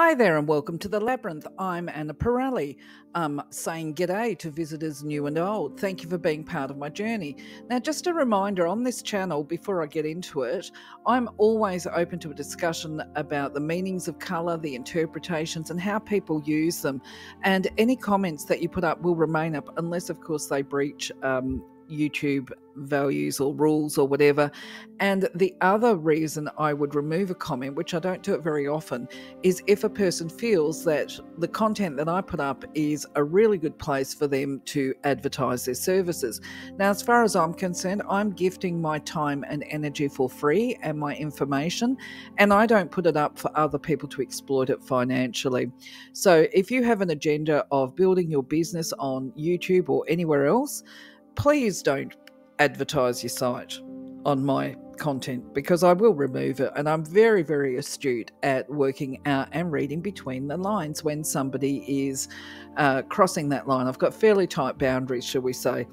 Hi there and welcome to The Labyrinth. I'm Anah Parreli, saying g'day to visitors new and old. Thank you for being part of my journey. Now, just a reminder on this channel, before I get into it, I'm always open to a discussion about the meanings of colour, the interpretations and how people use them. And any comments that you put up will remain up unless, of course, they breach YouTube values or rules or whatever. And the other reason I would remove a comment, which I don't do it very often, is if a person feels that the content that I put up is a really good place for them to advertise their services. Now, as far as I'm concerned, I'm gifting my time and energy for free and my information, and I don't put it up for other people to exploit it financially. So if you have an agenda of building your business on YouTube or anywhere else, please don't advertise your site on my content, because I will remove it. And I'm very, very astute at working out and reading between the lines when somebody is crossing that line. I've got fairly tight boundaries, shall we say.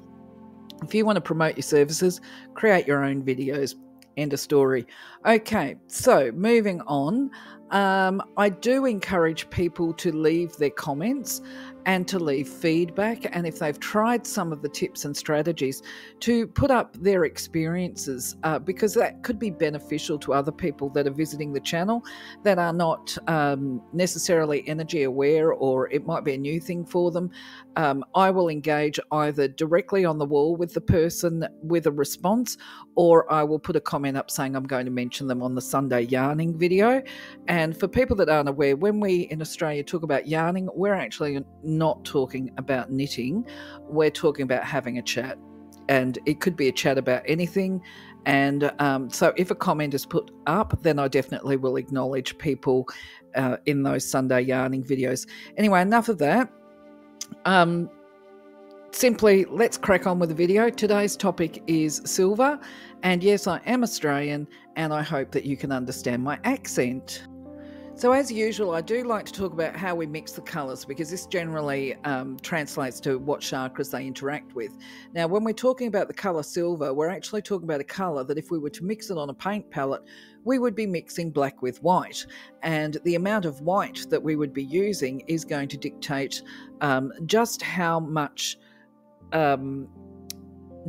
If you want to promote your services, create your own videos. End of story. Okay, so moving on. I do encourage people to leave their comments and to leave feedback, and if they've tried some of the tips and strategies, to put up their experiences, because that could be beneficial to other people that are visiting the channel that are not necessarily energy aware, or it might be a new thing for them. I will engage either directly on the wall with the person with a response, or I will put a comment up saying I'm going to mention them on the Sunday yarning video. And for people that aren't aware, when we in Australia talk about yarning, we're actually not talking about knitting. We're talking about having a chat, and it could be a chat about anything. And so if a comment is put up, then I definitely will acknowledge people in those Sunday yarning videos. Anyway, enough of that. Simply, let's crack on with the video. Today's topic is silver, and yes, I am Australian, and I hope that you can understand my accent. So as usual, I do like to talk about how we mix the colours, because this generally translates to what chakras they interact with. Now, when we're talking about the colour silver, we're actually talking about a colour that if we were to mix it on a paint palette, we would be mixing black with white. And the amount of white that we would be using is going to dictate just how much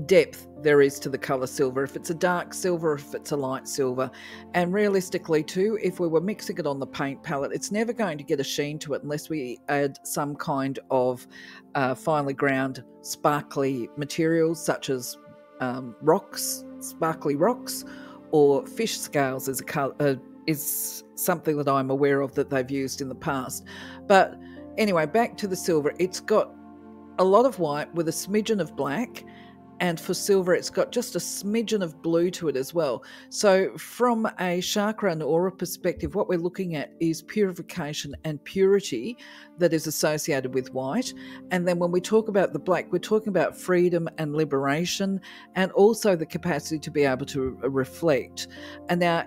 depth there is to the colour silver, if it's a dark silver, if it's a light silver. And realistically too, if we were mixing it on the paint palette, it's never going to get a sheen to it unless we add some kind of finely ground sparkly materials, such as rocks, sparkly rocks, or fish scales is something that I'm aware of that they've used in the past. But anyway, back to the silver. It's got a lot of white with a smidgen of black, and for silver it's got just a smidgen of blue to it as well. So from a chakra and aura perspective, what we're looking at is purification and purity that is associated with white. And then when we talk about the black, we're talking about freedom and liberation, and also the capacity to be able to reflect. And now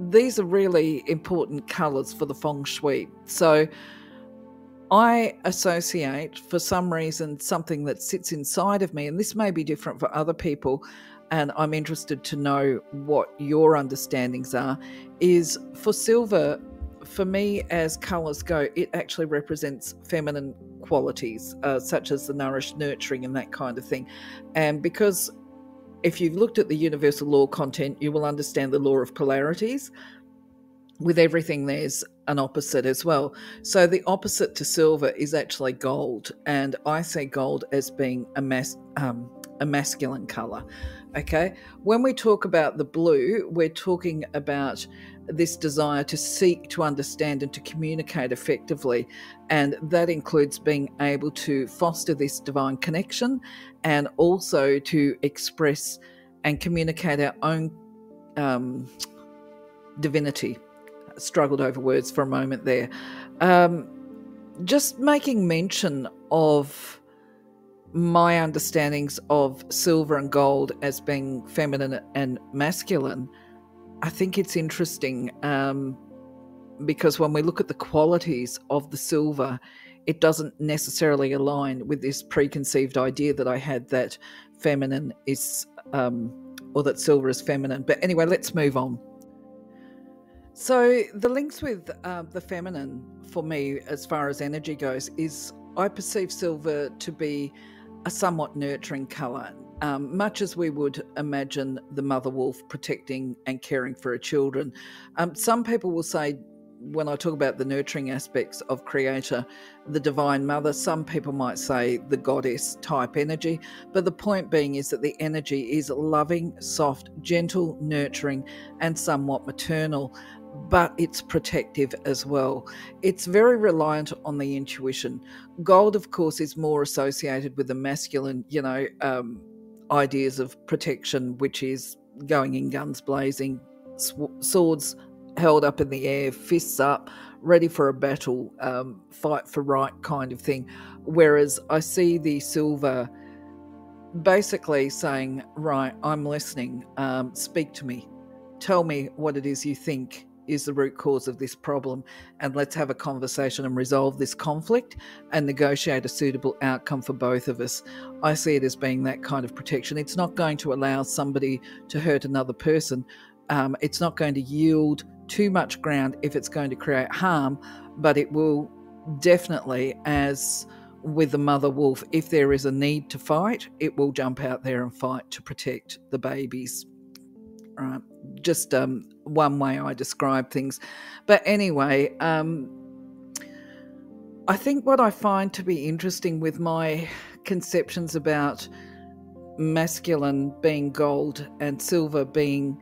these are really important colours for the feng shui. So I associate, for some reason, something that sits inside of me, and this may be different for other people, and I'm interested to know what your understandings are, is for silver, for me, as colours go, it actually represents feminine qualities, such as the nourished, nurturing, and that kind of thing. And because if you've looked at the universal law content, you will understand the law of polarities. With everything, there's an opposite as well. So the opposite to silver is actually gold, and I see gold as being a masculine colour. Okay, when we talk about the blue, we're talking about this desire to seek to understand and to communicate effectively, and that includes being able to foster this divine connection and also to express and communicate our own divinity. Struggled over words for a moment there. Just making mention of my understandings of silver and gold as being feminine and masculine, I think it's interesting because when we look at the qualities of the silver, it doesn't necessarily align with this preconceived idea that I had that feminine is, or that silver is feminine. But anyway, let's move on. So the links with the feminine for me, as far as energy goes, is I perceive silver to be a somewhat nurturing colour, much as we would imagine the mother wolf protecting and caring for her children. Some people will say, when I talk about the nurturing aspects of Creator, the Divine Mother, some people might say the goddess type energy. But the point being is that the energy is loving, soft, gentle, nurturing, and somewhat maternal, but it's protective as well. It's very reliant on the intuition. Gold, of course, is more associated with the masculine, ideas of protection, which is going in guns blazing, swords held up in the air, fists up, ready for a battle, fight for right kind of thing. Whereas I see the silver basically saying, right, I'm listening, speak to me, tell me what it is you think is the root cause of this problem, and let's have a conversation and resolve this conflict and negotiate a suitable outcome for both of us. I see it as being that kind of protection. It's not going to allow somebody to hurt another person. It's not going to yield too much ground if it's going to create harm, but it will definitely, as with the mother wolf, if there is a need to fight, it will jump out there and fight to protect the babies. Right. Just one way I describe things. But anyway, I think what I find to be interesting with my conceptions about masculine being gold and silver being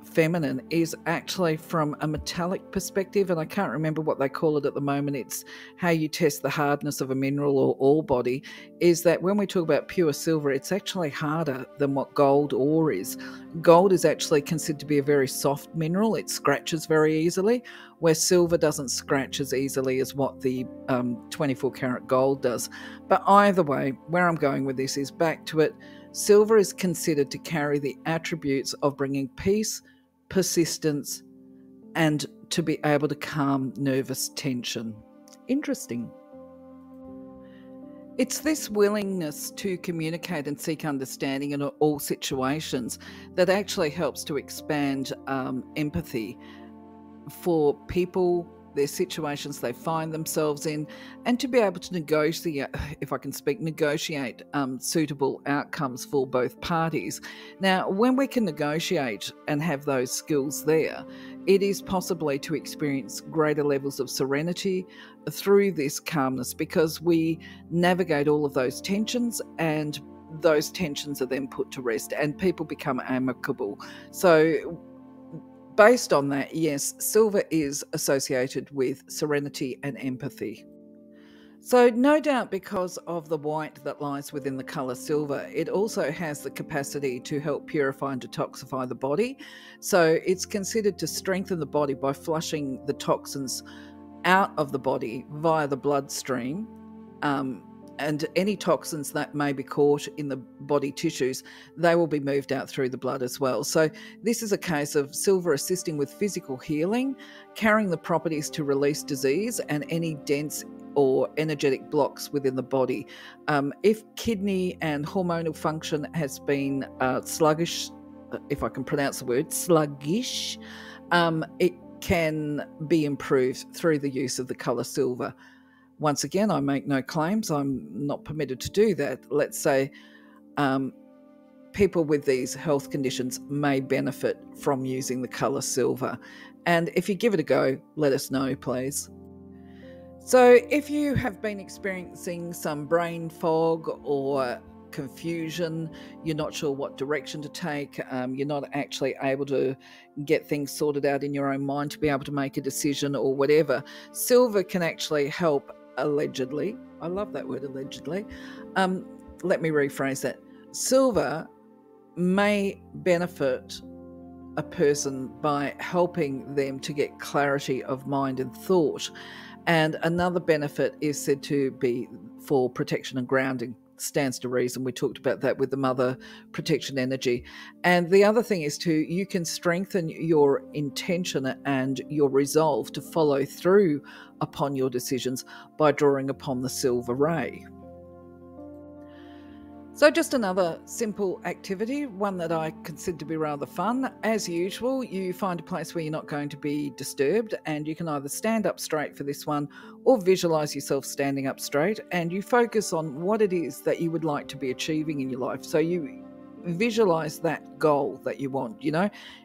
feminine is actually from a metallic perspective, and I can't remember what they call it at the moment. It's how you test the hardness of a mineral or ore body, is that when we talk about pure silver, it's actually harder than what gold ore is. Gold is actually considered to be a very soft mineral. It scratches very easily, where silver doesn't scratch as easily as what the 24 karat gold does. But either way, where I'm going with this is back to it. Silver is considered to carry the attributes of bringing peace, persistence, and to be able to calm nervous tension. Interesting. It's this willingness to communicate and seek understanding in all situations that actually helps to expand empathy for people, their situations they find themselves in, and to be able to negotiate, if I can speak, negotiate suitable outcomes for both parties. Now, when we can negotiate and have those skills there, it is possibly to experience greater levels of serenity through this calmness, because we navigate all of those tensions, and those tensions are then put to rest and people become amicable. So based on that, yes, silver is associated with serenity and empathy. So no doubt, because of the white that lies within the colour silver, it also has the capacity to help purify and detoxify the body. So it's considered to strengthen the body by flushing the toxins out of the body via the bloodstream, and any toxins that may be caught in the body tissues, they will be moved out through the blood as well. So this is a case of silver assisting with physical healing, carrying the properties to release disease and any dense or energetic blocks within the body. If kidney and hormonal function has been sluggish, if I can pronounce the word sluggish, it can be improved through the use of the colour silver. Once again, I make no claims. I'm not permitted to do that. Let's say people with these health conditions may benefit from using the colour silver. And if you give it a go, let us know, please. So if you have been experiencing some brain fog or confusion, you're not sure what direction to take, you're not actually able to get things sorted out in your own mind to be able to make a decision or whatever, silver can actually help, allegedly. I love that word, allegedly. Let me rephrase that. Silver may benefit a person by helping them to get clarity of mind and thought. And another benefit is said to be for protection and grounding. Stands to reason. We talked about that with the mother protection energy. And the other thing is you can strengthen your intention and your resolve to follow through upon your decisions by drawing upon the silver ray. So just another simple activity, one that I consider to be rather fun. As usual, you find a place where you're not going to be disturbed, and you can either stand up straight for this one or visualize yourself standing up straight, and you focus on what it is that you would like to be achieving in your life. So you visualize that goal that you want.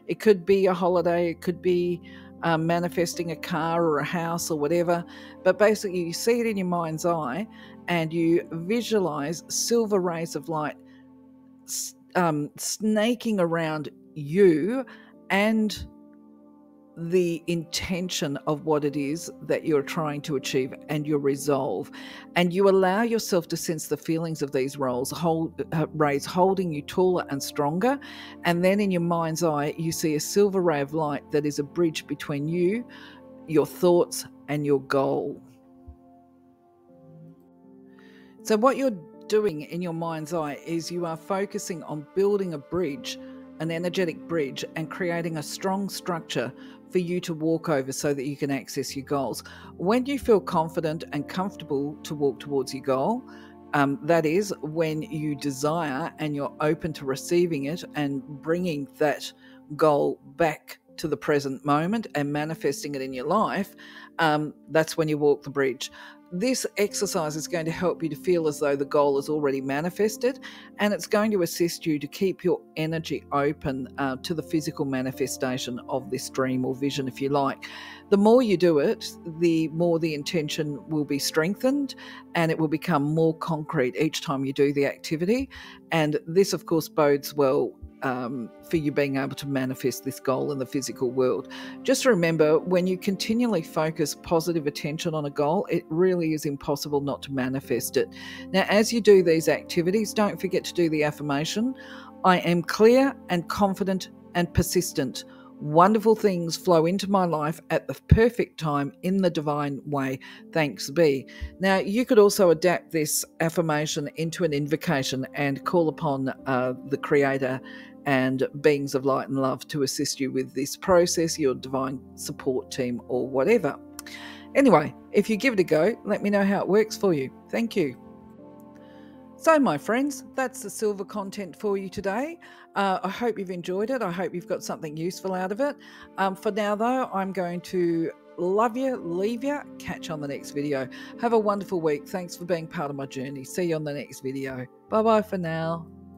It could be a holiday, it could be manifesting a car or a house or whatever, but basically you see it in your mind's eye and you visualize silver rays of light snaking around you and the intention of what it is that you're trying to achieve and your resolve. And you allow yourself to sense the feelings of these rays holding you taller and stronger. And then in your mind's eye, you see a silver ray of light that is a bridge between you, your thoughts, and your goal. So what you're doing in your mind's eye is you are focusing on building a bridge, an energetic bridge, and creating a strong structure for you to walk over so that you can access your goals. When you feel confident and comfortable to walk towards your goal, that is when you desire and you're open to receiving it and bringing that goal back to the present moment and manifesting it in your life, that's when you walk the bridge. This exercise is going to help you to feel as though the goal is already manifested, and it's going to assist you to keep your energy open to the physical manifestation of this dream or vision, if you like. The more you do it, the more the intention will be strengthened and it will become more concrete each time you do the activity. And this, of course, bodes well for you being able to manifest this goal in the physical world. Just remember, when you continually focus positive attention on a goal, it really is impossible not to manifest it. Now, as you do these activities, don't forget to do the affirmation: I am clear and confident and persistent. Wonderful things flow into my life at the perfect time in the divine way. Thanks be. Now, you could also adapt this affirmation into an invocation and call upon the Creator and beings of light and love to assist you with this process, your divine support team or whatever. Anyway, if you give it a go, let me know how it works for you. Thank you. So, my friends, that's the silver content for you today. I hope you've enjoyed it. I hope you've got something useful out of it. For now, though, I'm going to love you, leave you, catch you on the next video. Have a wonderful week. Thanks for being part of my journey. See you on the next video. Bye-bye for now.